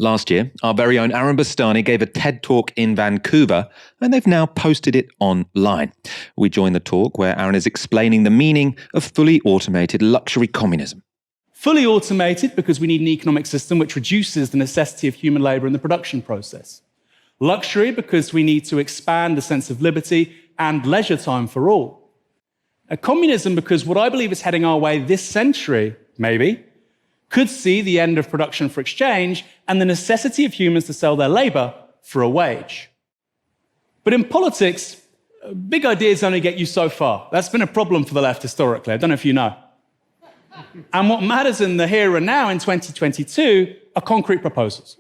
Last year, our very own Aaron Bastani gave a TED Talk in Vancouver, and they've now posted it online. We joined the talk where Aaron is explaining the meaning of fully automated luxury communism. Fully automated because we need an economic system which reduces the necessity of human labour in the production process. Luxury because we need to expand the sense of liberty and leisure time for all. A communism because what I believe is heading our way this century, maybe, could see the end of production for exchange and the necessity of humans to sell their labour for a wage. But in politics, big ideas only get you so far. That's been a problem for the left historically. I don't know if you know. And what matters in the here and now in 2022 are concrete proposals.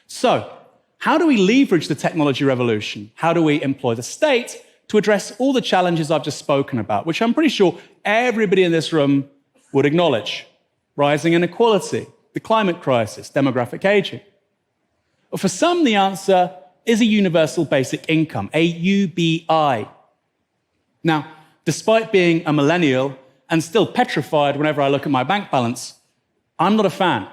So, how do we leverage the technology revolution? How do we employ the state to address all the challenges I've just spoken about, which I'm pretty sure everybody in this room would acknowledge? Rising inequality, the climate crisis, demographic aging. Well, for some, the answer is a universal basic income, a UBI. Now, despite being a millennial and still petrified whenever I look at my bank balance, I'm not a fan.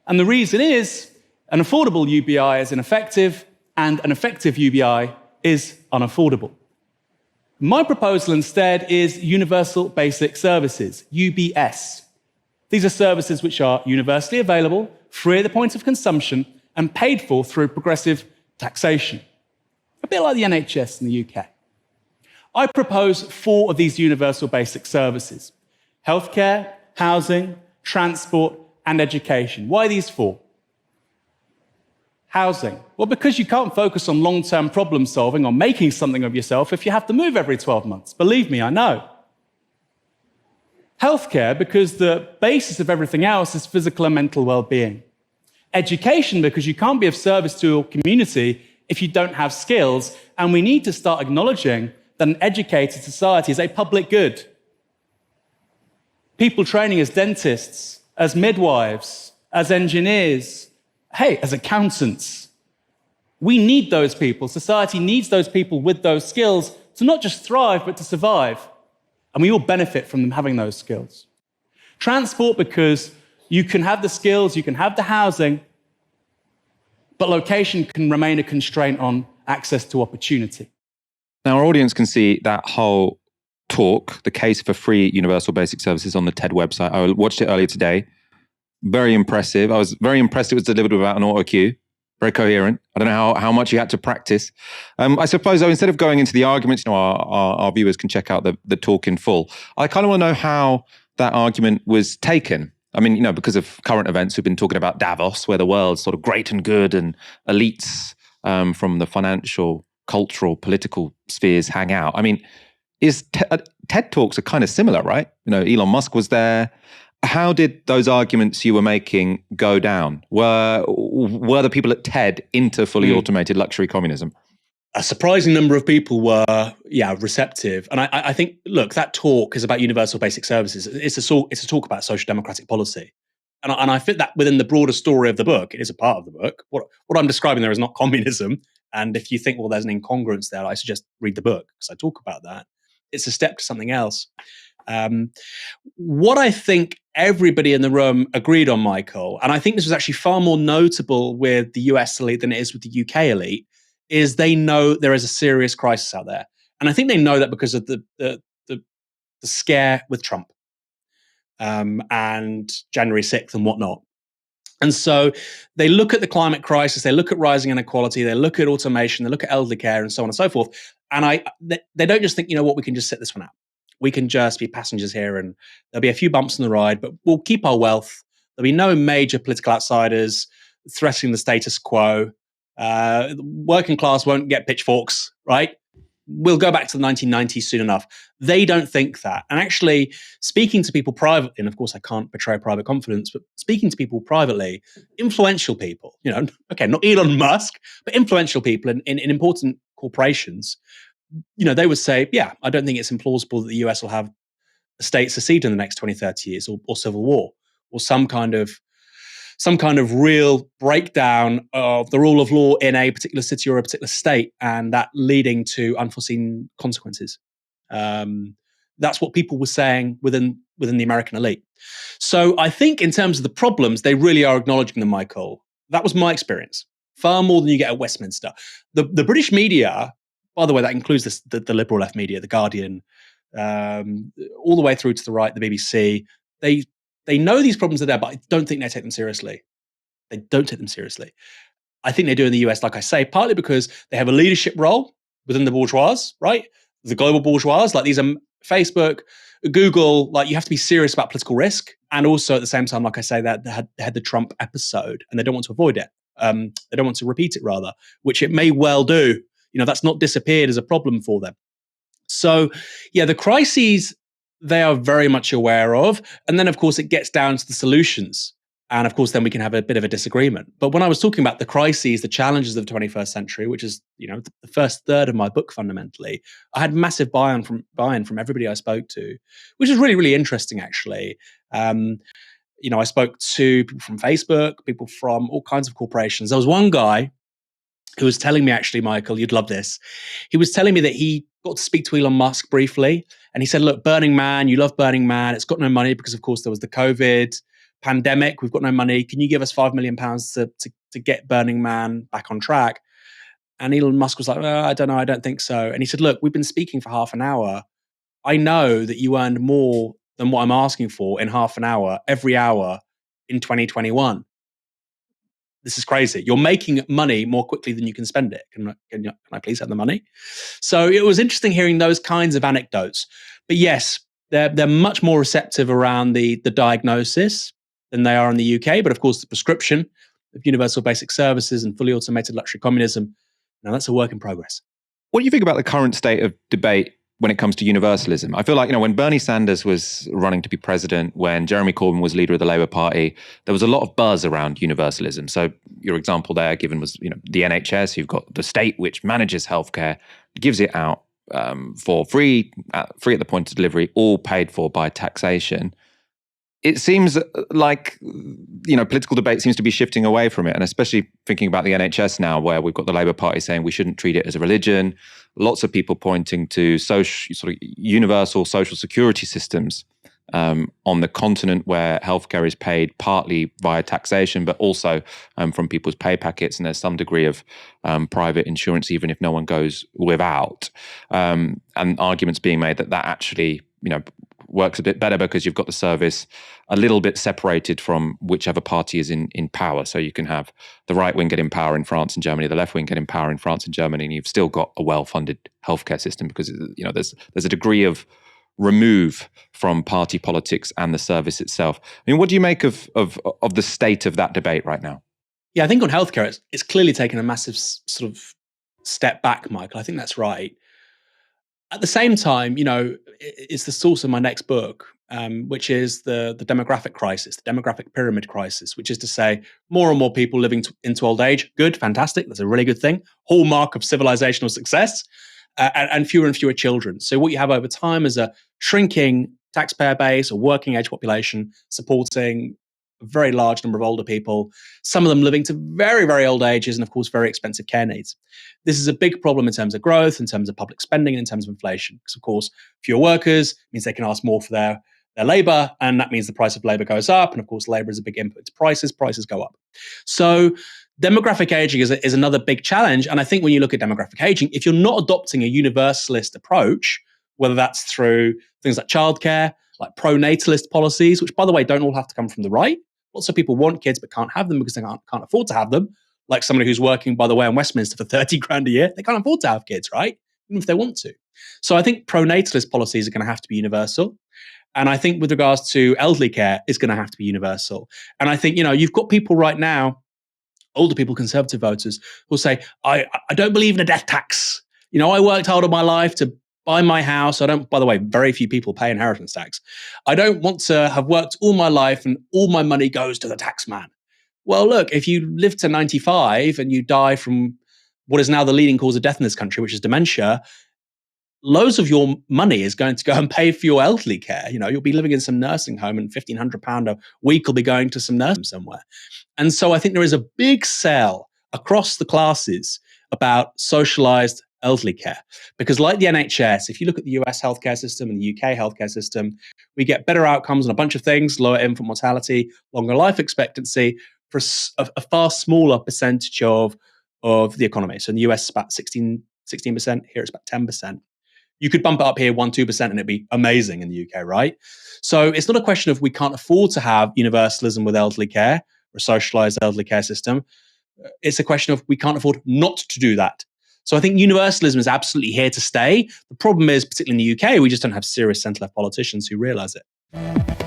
And the reason is an affordable UBI is ineffective and an effective UBI is unaffordable. My proposal instead is universal basic services, UBS. These are services which are universally available, free at the point of consumption, and paid for through progressive taxation. A bit like the NHS in the UK. I propose 4 of these universal basic services: healthcare, housing, transport, and education. Why these 4? Housing. Well, because you can't focus on long-term problem solving or making something of yourself if you have to move every 12 months. Believe me, I know. Healthcare, because the basis of everything else is physical and mental well-being. Education, because you can't be of service to your community if you don't have skills, and we need to start acknowledging that an educated society is a public good. People training as dentists, as midwives, as engineers, as accountants. We need those people. Society needs those people with those skills to not just thrive, but to survive. And we all benefit from them having those skills. Transport, because you can have the skills, you can have the housing, but location can remain a constraint on access to opportunity. Now, our audience can see that whole talk, the case for free universal basic services, on the TED website. I watched it earlier today. Very impressive. I was very impressed it was delivered without an auto cue. Very coherent. I don't know how much you had to practice. I suppose, though, instead of going into the arguments, our viewers can check out the talk in full. I kind of want to know how that argument was taken. I mean, because of current events, we've been talking about Davos, where the world's sort of great and good and elites from the financial, cultural, political spheres hang out. I mean, TED Talks are kind of similar, right? Elon Musk was there. How did those arguments you were making go down? Were the people at TED into fully automated luxury communism? A surprising number of people were, receptive. And I think, look, that talk is about universal basic services. It's a talk about social democratic policy. And I fit that within the broader story of the book. It is a part of the book. What I'm describing there is not communism. And if you think, well, there's an incongruence there, I suggest read the book because I talk about that. It's a step to something else. What I think everybody in the room agreed on, Michael, and I think this was actually far more notable with the US elite than it is with the UK elite, is they know there is a serious crisis out there. And I think they know that because of the scare with Trump and January 6th and whatnot. And so they look at the climate crisis, they look at rising inequality, they look at automation, they look at elderly care and so on and so forth. And they don't just think, we can just sit this one out. We can just be passengers here and there'll be a few bumps in the ride, but we'll keep our wealth. There'll be no major political outsiders threatening the status quo. Working class won't get pitchforks, right? We'll go back to the 1990s soon enough. They don't think that. And actually, speaking to people privately, and of course I can't betray private confidence, but speaking to people privately, influential people, not Elon Musk, but influential people in important corporations, they would say, I don't think it's implausible that the US will have a state secede in the next 20, 30 years or civil war or some kind of real breakdown of the rule of law in a particular city or a particular state, and that leading to unforeseen consequences. That's what people were saying within the American elite. So I think in terms of the problems, they really are acknowledging them, Michael. That was my experience. Far more than you get at Westminster. The British media, by the way, that includes the liberal left media, The Guardian, all the way through to the right, the BBC. They know these problems are there, but I don't think they take them seriously. They don't take them seriously. I think they do in the US, like I say, partly because they have a leadership role within the bourgeois, right? The global bourgeois, like these are Facebook, Google, like you have to be serious about political risk. And also at the same time, like I say, that they had the Trump episode and they don't want to avoid it. They don't want to repeat it rather, which it may well do. That's not disappeared as a problem for them. So yeah, the crises they are very much aware of. And then of course it gets down to the solutions. And of course, then we can have a bit of a disagreement. But when I was talking about the crises, the challenges of the 21st century, which is the first third of my book fundamentally, I had massive buy-in from everybody I spoke to, which is really, really interesting actually. I spoke to people from Facebook, people from all kinds of corporations. There was one guy who was telling me, actually, Michael, you'd love this. He was telling me that he got to speak to Elon Musk briefly, and he said, "Look, Burning Man, you love Burning Man. It's got no money because, of course, there was the COVID pandemic. We've got no money. Can you give us £5 million to get Burning Man back on track?" And Elon Musk was like, "I don't know. I don't think so." And he said, "Look, we've been speaking for half an hour. I know that you earned more than what I'm asking for in half an hour, every hour in 2021. This is crazy. You're making money more quickly than you can spend it. Can I please have the money?" So it was interesting hearing those kinds of anecdotes. But yes, they're much more receptive around the diagnosis than they are in the UK. But of course, the prescription of universal basic services and fully automated luxury communism, now that's a work in progress. What do you think about the current state of debate when it comes to universalism? I feel like, when Bernie Sanders was running to be president, when Jeremy Corbyn was leader of the Labour Party, there was a lot of buzz around universalism. So your example there given was, the NHS. You've got the state which manages healthcare, gives it out for free at the point of delivery, all paid for by taxation. It seems like, political debate seems to be shifting away from it. And especially thinking about the NHS now, where we've got the Labour Party saying we shouldn't treat it as a religion. Lots of people pointing to sort of universal social security systems on the continent where healthcare is paid partly via taxation, but also from people's pay packets. And there's some degree of private insurance, even if no one goes without. And arguments being made that actually, works a bit better because you've got the service a little bit separated from whichever party is in power. So you can have the right wing get in power in France and Germany, the left wing get in power in France and Germany, and you've still got a well-funded healthcare system because there's a degree of remove from party politics and the service itself. I mean, what do you make of the state of that debate right now? Yeah, I think on healthcare, it's clearly taken a massive sort of step back, Michael. I think that's right. At the same time, it's the source of my next book, which is the demographic crisis, the demographic pyramid crisis, which is to say more and more people living into old age. Good, fantastic. That's a really good thing. Hallmark of civilizational success, and fewer children. So what you have over time is a shrinking taxpayer base, a working age population supporting a very large number of older people, some of them living to very, very old ages, and of course, very expensive care needs. This is a big problem in terms of growth, in terms of public spending, and in terms of inflation. Because of course, fewer workers means they can ask more for their labor, and that means the price of labor goes up. And of course, labor is a big input to prices go up. So demographic aging is another big challenge. And I think when you look at demographic aging, if you're not adopting a universalist approach, whether that's through things like childcare, like pro-natalist policies, which by the way, don't all have to come from the right. Lots of people want kids but can't have them because they can't afford to have them. Like somebody who's working, by the way, in Westminster for 30 grand a year, they can't afford to have kids, right? Even if they want to. So I think pro-natalist policies are going to have to be universal. And I think with regards to elderly care, it's going to have to be universal. And I think, you've got people right now, older people, conservative voters, who'll say, I don't believe in a death tax. I worked hard all my life to buy my house. By the way, very few people pay inheritance tax. I don't want to have worked all my life and all my money goes to the tax man. Well, look, if you live to 95 and you die from what is now the leading cause of death in this country, which is dementia, loads of your money is going to go and pay for your elderly care. You'll be living in some nursing home and £1,500 a week will be going to some nursing somewhere. And so I think there is a big sell across the classes about socialized elderly care. Because like the NHS, if you look at the US healthcare system and the UK healthcare system, we get better outcomes on a bunch of things, lower infant mortality, longer life expectancy. for a far smaller percentage of the economy. So in the US, it's about 16%. Here, it's about 10%. You could bump it up here 1-2% and it'd be amazing in the UK, right? So it's not a question of we can't afford to have universalism with elderly care or a socialized elderly care system. It's a question of we can't afford not to do that. So I think universalism is absolutely here to stay. The problem is, particularly in the UK, we just don't have serious centre-left politicians who realise it.